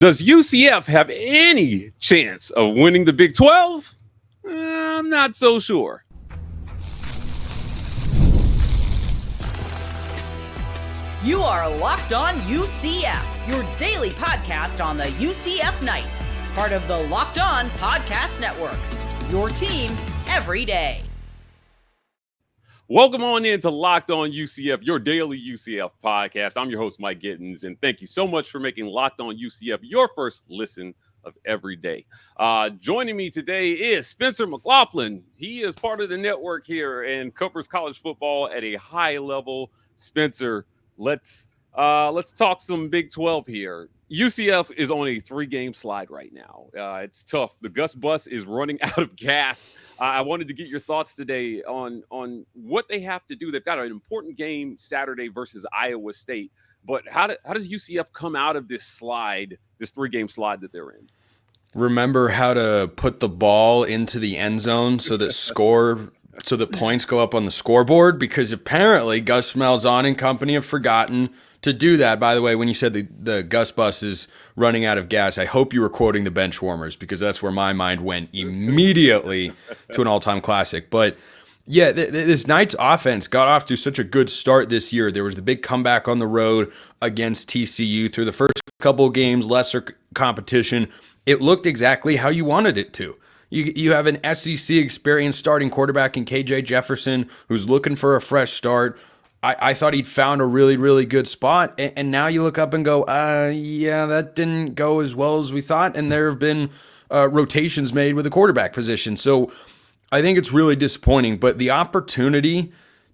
Does UCF have any chance of winning the Big 12? I'm not so sure. You are Locked On UCF, your daily podcast on the UCF Knights, part of the Locked On Podcast Network, your team every day. Welcome on in to Locked On UCF, your daily UCF podcast. I'm your host, Mike Gittins, and thank you so much for making Locked On UCF your first listen of every day. Joining me today is Spencer McLaughlin. He is part of the network here and covers college football at a high level. Spencer, let's talk some Big 12 here. UCF is on a 3-game slide right now. It's tough. The Gus Bus is running out of gas. I wanted to get your thoughts today on what they have to do. They've got an important game Saturday versus Iowa State. But how does UCF come out of this slide, this 3-game slide that they're in? Remember how to put the ball into the end zone so that points go up on the scoreboard, because apparently Gus Malzahn and company have forgotten to do that. By the way, when you said the Gus Bus is running out of gas, I hope you were quoting the bench warmers, because that's where my mind went immediately to an all-time classic. But yeah, this Knights offense got off to such a good start this year. There was the big comeback on the road against TCU. Through the first couple of games, lesser competition, it looked exactly how you wanted it to. You have an SEC experienced starting quarterback in Jefferson who's looking for a fresh start. I thought he'd found a really, really good spot. And now you look up and go, yeah, that didn't go as well as we thought. And there have been rotations made with the quarterback position. So I think it's really disappointing. But the opportunity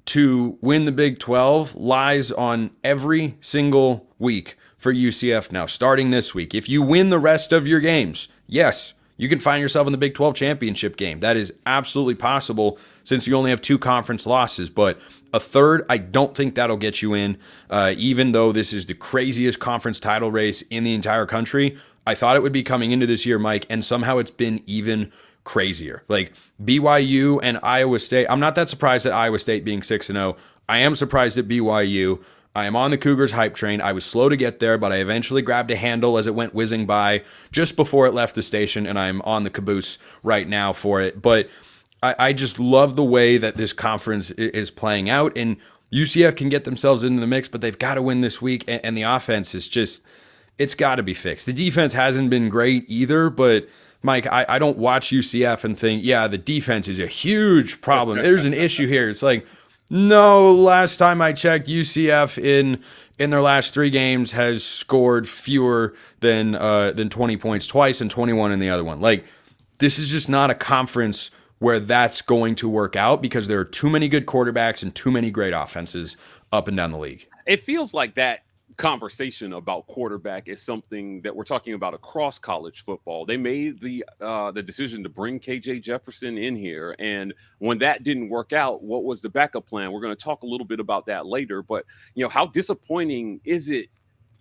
to win the Big 12 lies on every single week for UCF now, starting this week. If you win the rest of your games, yes, you can find yourself in the Big 12 championship game. That is absolutely possible since you only have 2 conference losses. But a third, I don't think that'll get you in, even though this is the craziest conference title race in the entire country. I thought it would be coming into this year, Mike, and somehow it's been even crazier. Like BYU and Iowa State. I'm not that surprised at Iowa State being 6-0. I am surprised at BYU. I am on the Cougars hype train. I was slow to get there, but I eventually grabbed a handle as it went whizzing by just before it left the station, and I'm on the caboose right now for it. But I just love the way that this conference is playing out, and UCF can get themselves into the mix, but they've got to win this week, and the offense is just, it's got to be fixed. The defense hasn't been great either, but Mike, I don't watch UCF and think, yeah, the defense is a huge problem. There's an issue here. It's like, no, last time I checked, UCF in their last 3 games has scored fewer than 20 points twice and 21 in the other one. Like, this is just not a conference where that's going to work out, because there are too many good quarterbacks and too many great offenses up and down the league. It feels like that conversation about quarterback is something that we're talking about across college football. They made the decision to bring KJ Jefferson in here, and when that didn't work out, what was the backup plan? We're going to talk a little bit about that later, but how disappointing is it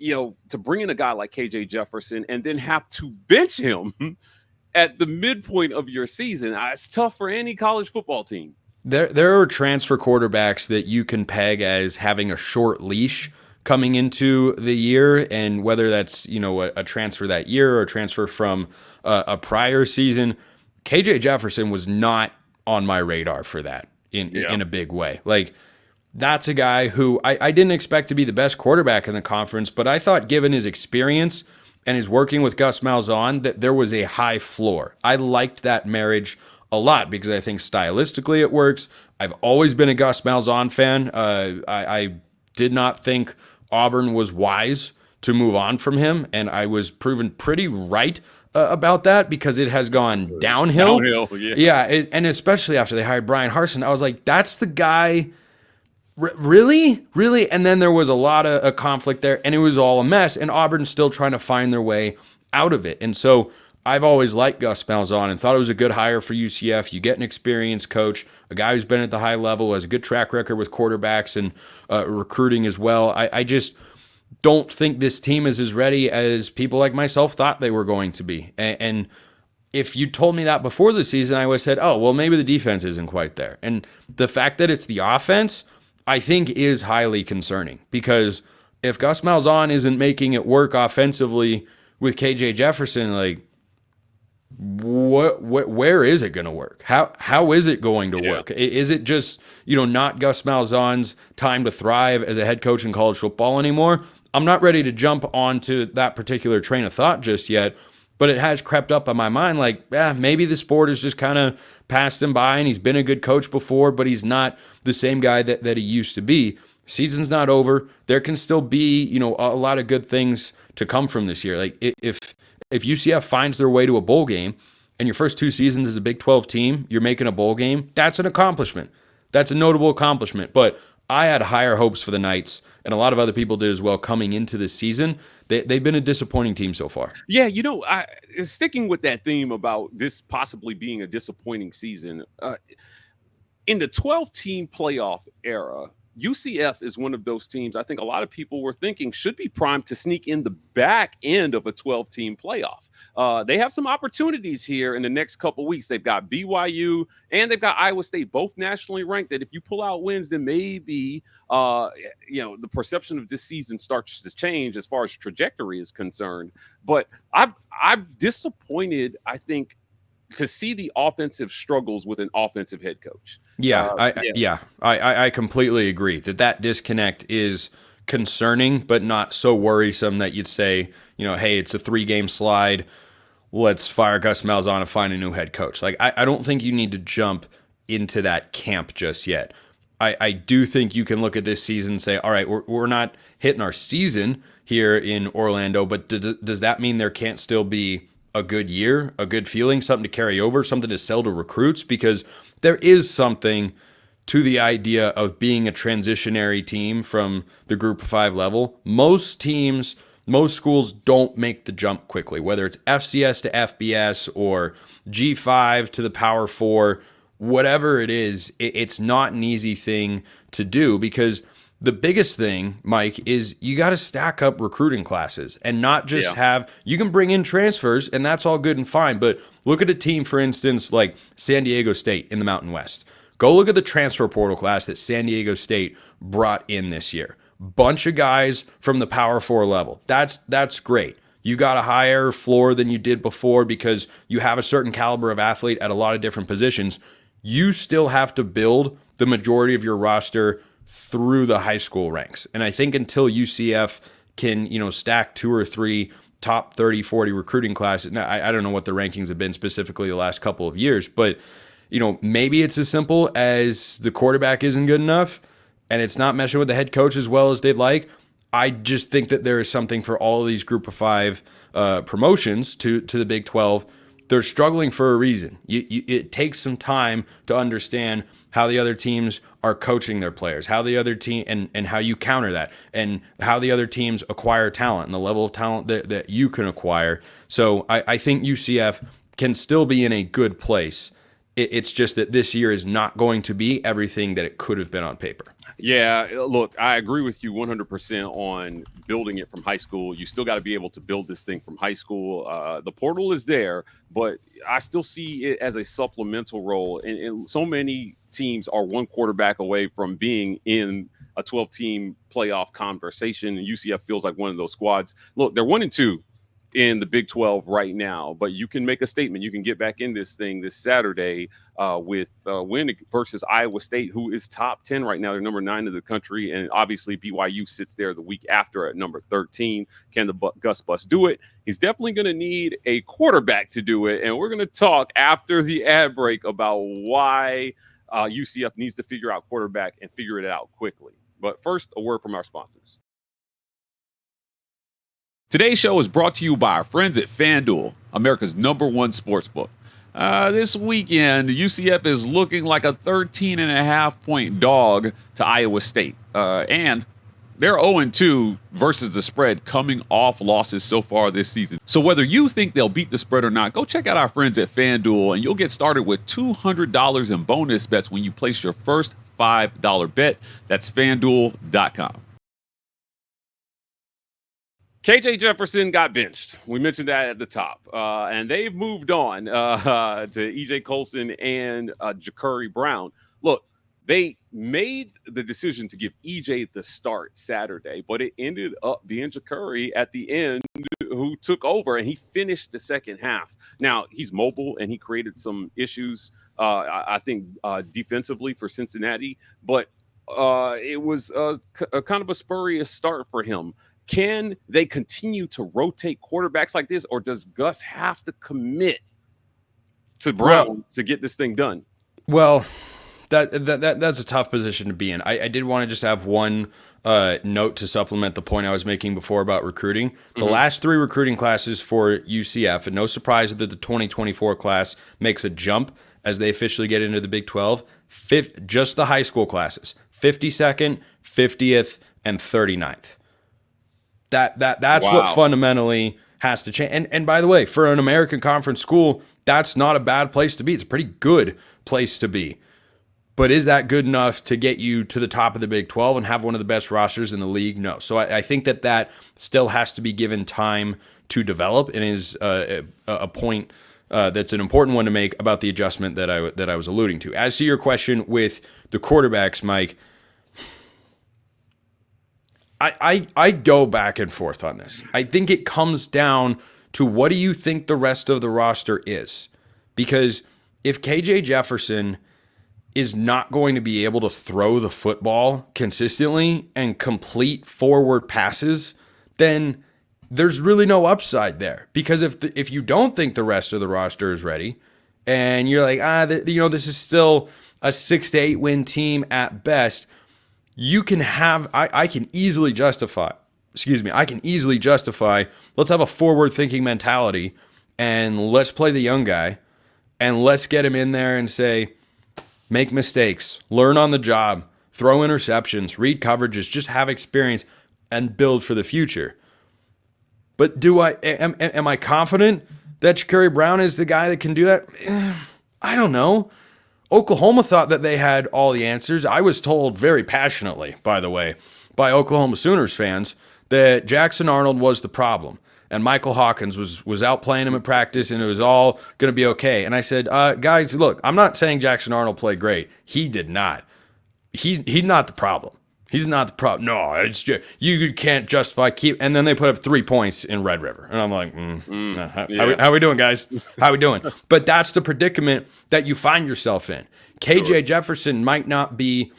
to bring in a guy like KJ Jefferson and then have to bench him at the midpoint of your season? It's tough for any college football team. There are transfer quarterbacks that you can peg as having a short leash coming into the year, and whether that's a transfer that year or a transfer from a prior season, KJ Jefferson was not on my radar for that in a big way. Like, that's a guy who I didn't expect to be the best quarterback in the conference, but I thought, given his experience and his working with Gus Malzahn, that there was a high floor. I liked that marriage a lot because I think stylistically it works. I've always been a Gus Malzahn fan. I did not think Auburn was wise to move on from him, and I was proven pretty right about that, because it has gone downhill. And especially after they hired Brian Harsin, I was like, that's the guy. Really? And then there was a lot of conflict there, and it was all a mess, and Auburn's still trying to find their way out of it. And so I've always liked Gus Malzahn and thought it was a good hire for UCF. You get an experienced coach, a guy who's been at the high level, has a good track record with quarterbacks and recruiting as well. I just don't think this team is as ready as people like myself thought they were going to be. And if you told me that before the season, I would have said, oh, well, maybe the defense isn't quite there. And the fact that it's the offense, I think, is highly concerning, because if Gus Malzahn isn't making it work offensively with KJ Jefferson, like, where is it going to work? How is it going to work? Is it just, not Gus Malzahn's time to thrive as a head coach in college football anymore? I'm not ready to jump onto that particular train of thought just yet, but it has crept up on my mind like, maybe this board has just kind of passed him by, and he's been a good coach before, but he's not the same guy that he used to be. Season's not over. There can still be, a lot of good things to come from this year. Like if UCF finds their way to a bowl game and your first 2 seasons as a Big 12 team, you're making a bowl game, that's an accomplishment. That's a notable accomplishment. But I had higher hopes for the Knights, and a lot of other people did as well coming into this season. They've been a disappointing team so far. Yeah, sticking with that theme about this possibly being a disappointing season, in the 12-team playoff era, UCF is one of those teams I think a lot of people were thinking should be primed to sneak in the back end of a 12-team playoff. They have some opportunities here in the next couple weeks. They've got BYU and they've got Iowa State, both nationally ranked, that if you pull out wins, then maybe the perception of this season starts to change as far as trajectory is concerned. But I'm disappointed, I think, to see the offensive struggles with an offensive head coach. I completely agree that disconnect is concerning, but not so worrisome that you'd say, hey, it's a 3-game slide. Let's fire Gus Malzahn and find a new head coach. Like, I don't think you need to jump into that camp just yet. I do think you can look at this season and say, all right, we're not hitting our season here in Orlando, but does that mean there can't still be a good year, a good feeling, something to carry over, something to sell to recruits? Because there is something to the idea of being a transitionary team from the Group of 5 level. Most schools don't make the jump quickly, whether it's FCS to FBS or G5 to the Power 4, whatever it is, it's not an easy thing to do, because the biggest thing, Mike, is you got to stack up recruiting classes and not just you can bring in transfers and that's all good and fine. But look at a team, for instance, like San Diego State in the Mountain West. Go look at the transfer portal class that San Diego State brought in this year. Bunch of guys from the Power 4 level. That's great. You got a higher floor than you did before because you have a certain caliber of athlete at a lot of different positions. You still have to build the majority of your roster through the high school ranks. And I think until UCF can, stack 2 or 3 top 30, 40 recruiting classes, now, I don't know what the rankings have been specifically the last couple of years, but, maybe it's as simple as the quarterback isn't good enough and it's not meshing with the head coach as well as they'd like. I just think that there is something for all of these Group of 5 promotions to the Big 12. They're struggling for a reason. It takes some time to understand how the other teams are coaching their players, how the other team and how you counter that, and how the other teams acquire talent and the level of talent that you can acquire. So I think UCF can still be in a good place. It's just that this year is not going to be everything that it could have been on paper. Yeah, look, I agree with you 100% on building it from high school. You still got to be able to build this thing from high school. The portal is there, but I still see it as a supplemental role. And so many teams are one quarterback away from being in a 12-team playoff conversation. And UCF feels like one of those squads. Look, they're 1-2 in the Big 12 right now, but you can make a statement. You can get back in this thing this Saturday with win versus Iowa State, who is top 10 right now. They're number 9 in the country, and obviously BYU sits there the week after at number 13. Can the Gus Bus do it? He's definitely going to need a quarterback to do it, and we're going to talk after the ad break about why UCF needs to figure out quarterback and figure it out quickly. But first, a word from our sponsors. Today's show is brought to you by our friends at FanDuel, America's #1 sportsbook. This weekend, UCF is looking like a 13.5-point dog to Iowa State. And they're 0-2 versus the spread, coming off losses so far this season. So whether you think they'll beat the spread or not, go check out our friends at FanDuel, and you'll get started with $200 in bonus bets when you place your first $5 bet. That's FanDuel.com. KJ Jefferson got benched. We mentioned that at the top. And they've moved on to EJ Colson and Jacurri Brown. Look, they made the decision to give EJ the start Saturday, but it ended up being Jacurri at the end who took over, and he finished the second half. Now, he's mobile, and he created some issues, I think, defensively for Cincinnati, but it was a kind of a spurious start for him. Can they continue to rotate quarterbacks like this, or does Gus have to commit to Brown to get this thing done? Well, that's a tough position to be in. I did want to just have one note to supplement the point I was making before about recruiting. The last 3 recruiting classes for UCF, and no surprise that the 2024 class makes a jump as they officially get into the Big 12, just the high school classes, 52nd, 50th, and 39th. That's what fundamentally has to change. And by the way, for an American Conference school, that's not a bad place to be. It's a pretty good place to be. But is that good enough to get you to the top of the Big 12 and have one of the best rosters in the league? No. So I think that still has to be given time to develop, and is a point that's an important one to make about the adjustment that I was alluding to. As to your question with the quarterbacks, Mike, I go back and forth on this. I think it comes down to, what do you think the rest of the roster is? Because if KJ Jefferson is not going to be able to throw the football consistently and complete forward passes, then there's really no upside there. Because if you don't think the rest of the roster is ready, and you're like, this is still a 6 to 8 win team at best, you can have, I can easily justify, let's have a forward-thinking mentality, and let's play the young guy, and let's get him in there and say, make mistakes, learn on the job, throw interceptions, read coverages, just have experience, and build for the future. But am I confident that Jacurri Brown is the guy that can do that? I don't know. Oklahoma thought that they had all the answers. I was told very passionately, by the way, by Oklahoma Sooners fans, that Jackson Arnold was the problem, and Michael Hawkins was out playing him in practice, and it was all going to be okay. And I said, guys, look, I'm not saying Jackson Arnold played great. He did not. He's not the problem. He's not the problem. No, it's just, you can't justify keep. And then they put up 3 points in Red River, and I'm like, how we doing, guys? How we doing? But that's the predicament that you find yourself in. KJ Jefferson might not be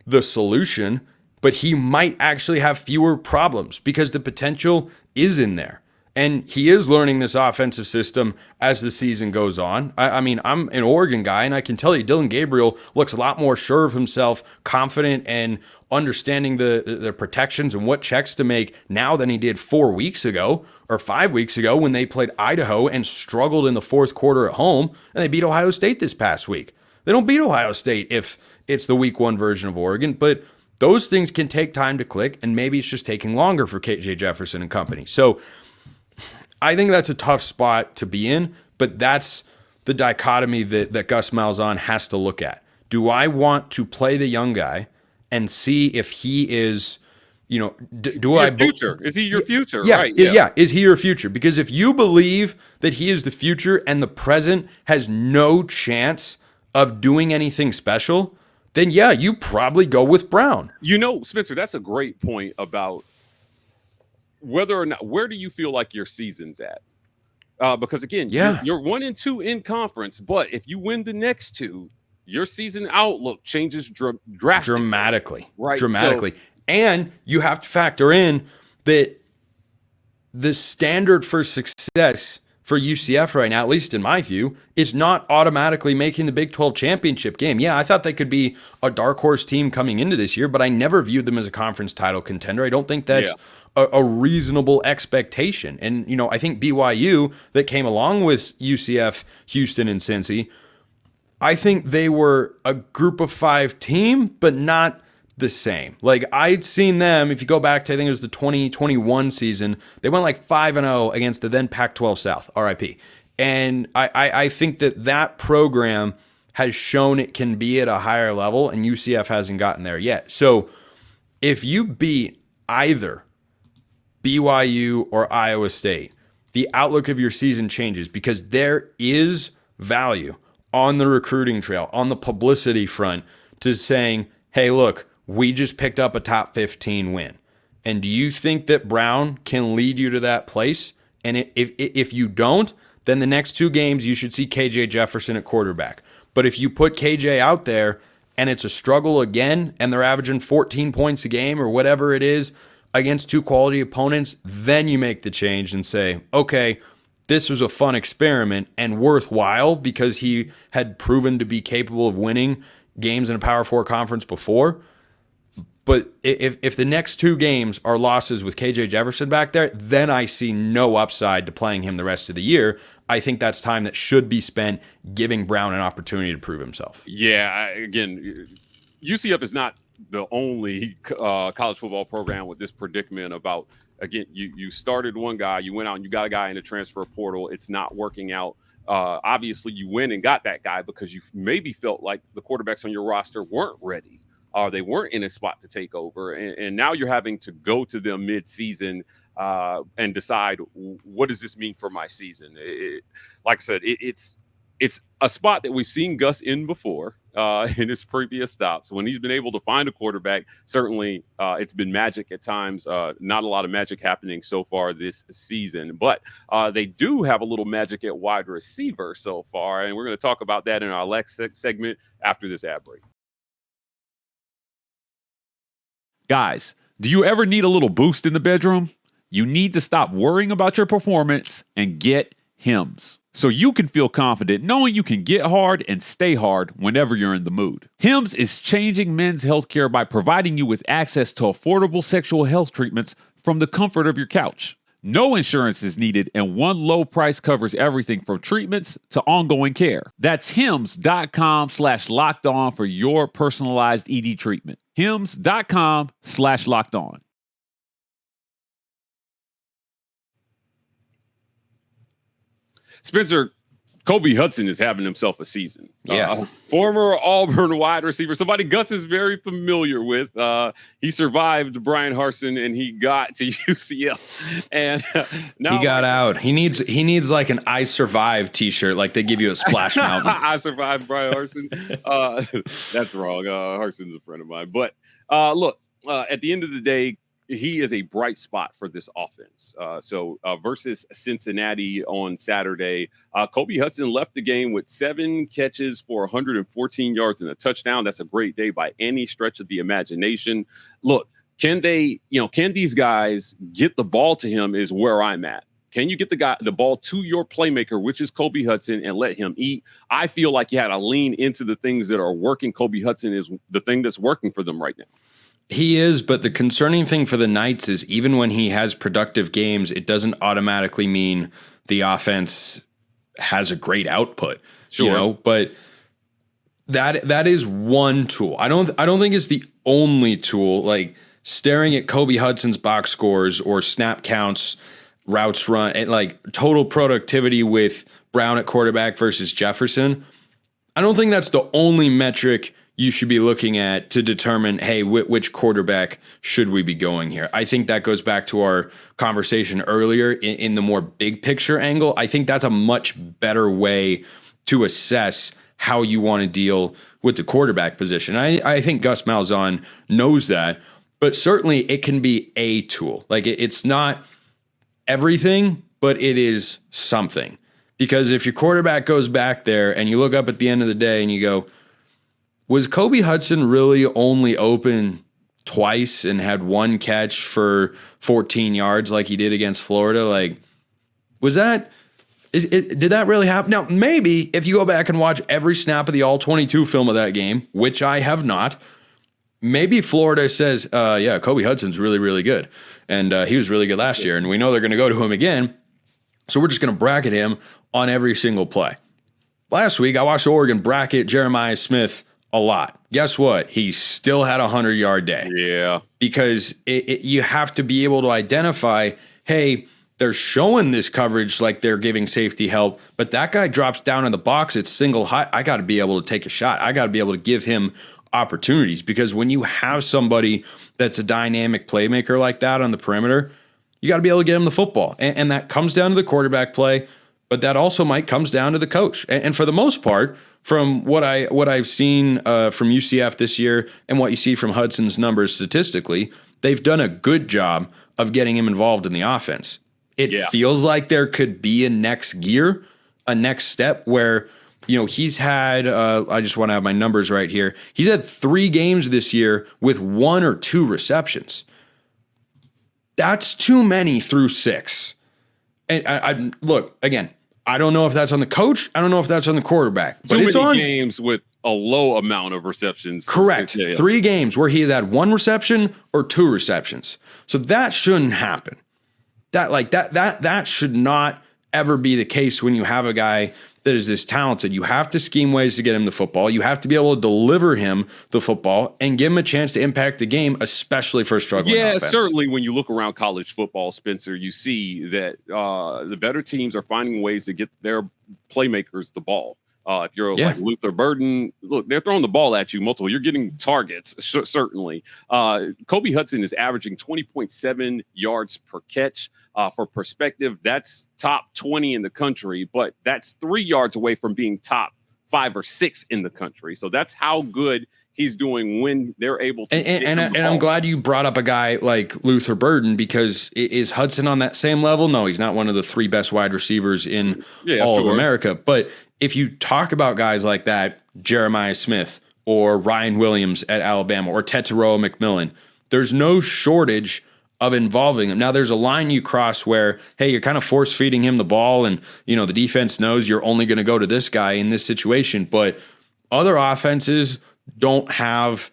the solution, but he might actually have fewer problems because the potential is in there. And he is learning this offensive system as the season goes on. I mean, I'm an Oregon guy, and I can tell you Dylan Gabriel looks a lot more sure of himself, confident, and understanding the protections and what checks to make now than he did 4 weeks ago or 5 weeks ago when they played Idaho and struggled in the fourth quarter at home, and they beat Ohio State this past week. They don't beat Ohio State if it's the week 1 version of Oregon, but those things can take time to click, and maybe it's just taking longer for KJ Jefferson and company. So I think that's a tough spot to be in, but that's the dichotomy that Gus Malzahn has to look at. Do I want to play the young guy and see if he is, future? Is he your future? Yeah, right. Yeah. Is he your future? Because if you believe that he is the future and the present has no chance of doing anything special, then yeah, you probably go with Brown. Spencer, that's a great point about whether or not, where do you feel like your season's at? Because again, you're 1-2 in conference, but if you win the next 2, your season outlook changes dramatically. Right. Dramatically. So, and you have to factor in that the standard for success for UCF right now, at least in my view, is not automatically making the Big 12 championship game. Yeah, I thought they could be a dark horse team coming into this year, but I never viewed them as a conference title contender. I don't think that's a reasonable expectation. And, I think BYU, that came along with UCF, Houston, and Cincy, I think they were a group of 5 team, but not the same. Like, I'd seen them, if you go back to, I think it was the 2021 season, they went like 5-0 against the then Pac-12 South, RIP. And I think that program has shown it can be at a higher level, and UCF hasn't gotten there yet. So if you beat either BYU or Iowa State, the outlook of your season changes because there is value on the recruiting trail, on the publicity front, to saying, hey, look, we just picked up a top 15 win. And do you think that Brown can lead you to that place? And if you don't, then the next 2 games you should see KJ Jefferson at quarterback. But if you put KJ out there and it's a struggle again and they're averaging 14 points a game or whatever it is against 2 quality opponents, then you make the change and say, okay, this was a fun experiment and worthwhile because he had proven to be capable of winning games in a Power 4 conference before. But if the next 2 games are losses with KJ Jefferson back there, then I see no upside to playing him the rest of the year. I think that's time that should be spent giving Brown an opportunity to prove himself. Yeah, again, UCF is not the only college football program with this predicament about, again, you started one guy, you went out and you got a guy in the transfer portal. It's not working out. Obviously, you went and got that guy because you maybe felt like the quarterbacks on your roster weren't ready. They weren't in a spot to take over. And now you're having to go to them mid-season and decide, what does this mean for my season? Like I said, it's a spot that we've seen Gus in before in his previous stops. When he's been able to find a quarterback, certainly it's been magic at times. Not a lot of magic happening so far this season, but they do have a little magic at wide receiver so far. And we're going to talk about that in our next segment after this ad break. Guys, do you ever need a little boost in the bedroom? You need to stop worrying about your performance and get Hims, so you can feel confident knowing you can get hard and stay hard whenever you're in the mood. Hims is changing men's healthcare by providing you with access to affordable sexual health treatments from the comfort of your couch. No insurance is needed, and one low price covers everything from treatments to ongoing care. That's hims.com/lockedon for your personalized ED treatment. hims.com/lockedon. Spencer, Kobe Hudson is having himself a season. Yeah. Former Auburn wide receiver, somebody Gus is very familiar with. He survived Brian Harsin and he got to UCF. And now he got out. He needs like an I Survived t-shirt, like they give you at Splash Mountain. I survived Brian Harsin. That's wrong. Harson's a friend of mine. But look, at the end of the day, he is a bright spot for this offense. So versus Cincinnati on Saturday, Kobe Hudson left the game with 7 catches for 114 yards and a touchdown. That's a great day by any stretch of the imagination. Look, can these guys get the ball to him is where I'm at. Can you get the ball to your playmaker, which is Kobe Hudson, and let him eat? I feel like you had to lean into the things that are working. Kobe Hudson is the thing that's working for them right now. He is, but the concerning thing for the Knights is even when he has productive games, it doesn't automatically mean the offense has a great output. Sure. You know, but that is one tool. I don't think it's the only tool. Like staring at Kobe Hudson's box scores or snap counts, routes run, and like total productivity with Brown at quarterback versus Jefferson. I don't think that's the only metric you should be looking at to determine, hey, which quarterback should we be going here? I think that goes back to our conversation earlier in the more big picture angle. I think that's a much better way to assess how you want to deal with the quarterback position. I think Gus Malzahn knows that, but certainly it can be a tool. Like it's not everything, but it is something. Because if your quarterback goes back there and you look up at the end of the day and you go, was Kobe Hudson really only open twice and had 1 catch for 14 yards like he did against Florida? Like, did that really happen? Now, maybe if you go back and watch every snap of the All-22 film of that game, which I have not, maybe Florida says, yeah, Kobe Hudson's really, really good. And he was really good last year, and we know they're going to go to him again. So we're just going to bracket him on every single play. Last week, I watched Oregon bracket Jeremiah Smith a lot. Guess what? He still had a 100-yard day. Yeah. Because you have to be able to identify, hey, they're showing this coverage like they're giving safety help, but that guy drops down in the box. It's single high. I got to be able to take a shot. I got to be able to give him opportunities, because when you have somebody that's a dynamic playmaker like that on the perimeter, you got to be able to get him the football. And that comes down to the quarterback play, but that also might comes down to the coach. And for the most part, from what I've seen from UCF this year and what you see from Hudson's numbers statistically, they've done a good job of getting him involved in the offense. it feels like there could be a next gear, a next step where, he's had, I just want to have my numbers right here. He's had 3 games this year with 1 or 2 receptions. That's too many through 6. And I look, again, I don't know if that's on the coach. I don't know if that's on the quarterback. But too it's many on games with a low amount of receptions. Correct. Yeah. 3 games where he has had 1 reception or 2 receptions. So that shouldn't happen. That should not ever be the case when you have a guy that is this talented. You have to scheme ways to get him the football. You have to be able to deliver him the football and give him a chance to impact the game, especially for a struggling offense. Certainly when you look around college football, Spencer, you see that the better teams are finding ways to get their playmakers the ball. If you're like Luther Burden, look, they're throwing the ball at you multiple. You're getting targets, certainly. Kobe Hudson is averaging 20.7 yards per catch. For perspective, that's top 20 in the country, but that's 3 yards away from being top 5 or 6 in the country. So that's how good he's doing when they're able to. And I'm glad you brought up a guy like Luther Burden, because is Hudson on that same level? No, he's not one of the 3 best wide receivers in all of America. But if you talk about guys like that, Jeremiah Smith or Ryan Williams at Alabama or Tetairoa McMillan, there's no shortage of involving him. Now there's a line you cross where, hey, you're kind of force feeding him the ball and, the defense knows you're only going to go to this guy in this situation. But other offenses don't have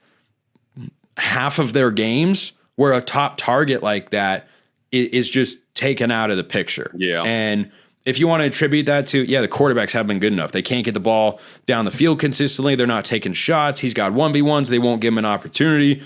half of their games where a top target like that is just taken out of the picture. Yeah. And if you want to attribute that to, the quarterbacks haven't been good enough. They can't get the ball down the field consistently. They're not taking shots. He's got 1v1s. They won't give him an opportunity.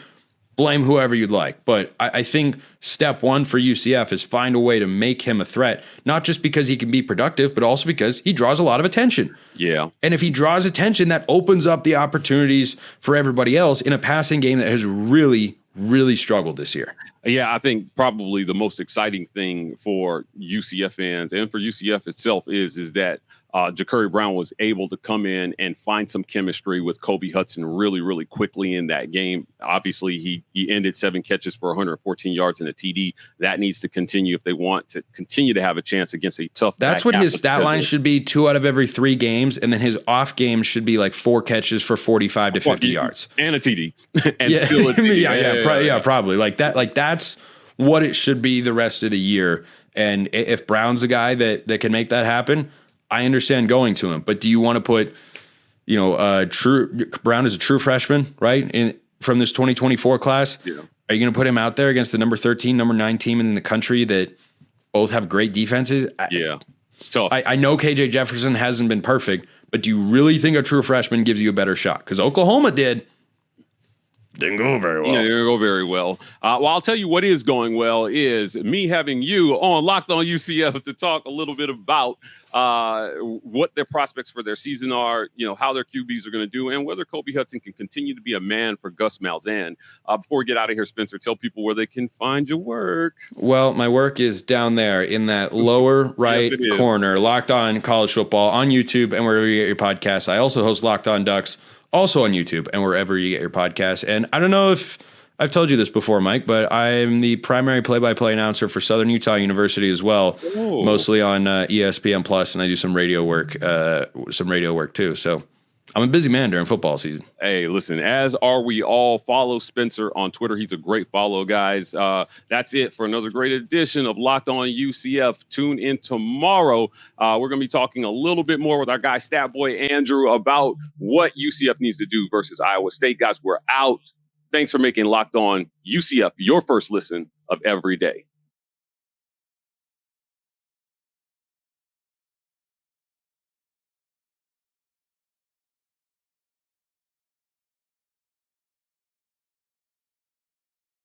Blame whoever you'd like. But I think step one for UCF is find a way to make him a threat, not just because he can be productive, but also because he draws a lot of attention. Yeah. And if he draws attention, that opens up the opportunities for everybody else in a passing game that has really, really struggled this year. Yeah, I think probably the most exciting thing for UCF fans and for UCF itself is that Jacurri Brown was able to come in and find some chemistry with Kobe Hudson really, really quickly in that game. Obviously, he ended 7 catches for 114 yards and a TD. That needs to continue if they want to continue to have a chance against a tough. That's what his stat line should be: 2 out of every 3 games, and then his off games should be like 4 catches for 45 to 50 yards and a TD. And yeah, still a TD. Probably like that. Like that's what it should be the rest of the year. And if Brown's a guy that can make that happen, I understand going to him. But do you want to put, Brown is a true freshman, right? From this 2024 class. Yeah. Are you going to put him out there against the number 13, number 9 team in the country that both have great defenses? Yeah. It's tough. I know KJ Jefferson hasn't been perfect, but do you really think a true freshman gives you a better shot? Because Oklahoma did. Didn't go very well. Yeah, didn't go very well. Well, I'll tell you what is going well is me having you on Locked On UCF to talk a little bit about what their prospects for their season are, how their QBs are going to do, and whether Kobe Hudson can continue to be a man for Gus Malzahn. Before we get out of here, Spencer, tell people where they can find your work. Well, my work is down there in that lower right corner, Locked On College Football on YouTube and wherever you get your podcasts. I also host Locked On Ducks, also on YouTube and wherever you get your podcasts. And I don't know if I've told you this before, Mike, but I'm the primary play-by-play announcer for Southern Utah University as well, mostly on ESPN Plus, and I do some radio work too. So I'm a busy man during football season. Hey, listen, as are we all. Follow Spencer on Twitter. He's a great follow, guys. That's it for another great edition of Locked On UCF. Tune in tomorrow. We're going to be talking a little bit more with our guy, Stat Boy Andrew, about what UCF needs to do versus Iowa State. Guys, we're out. Thanks for making Locked On UCF your first listen of every day.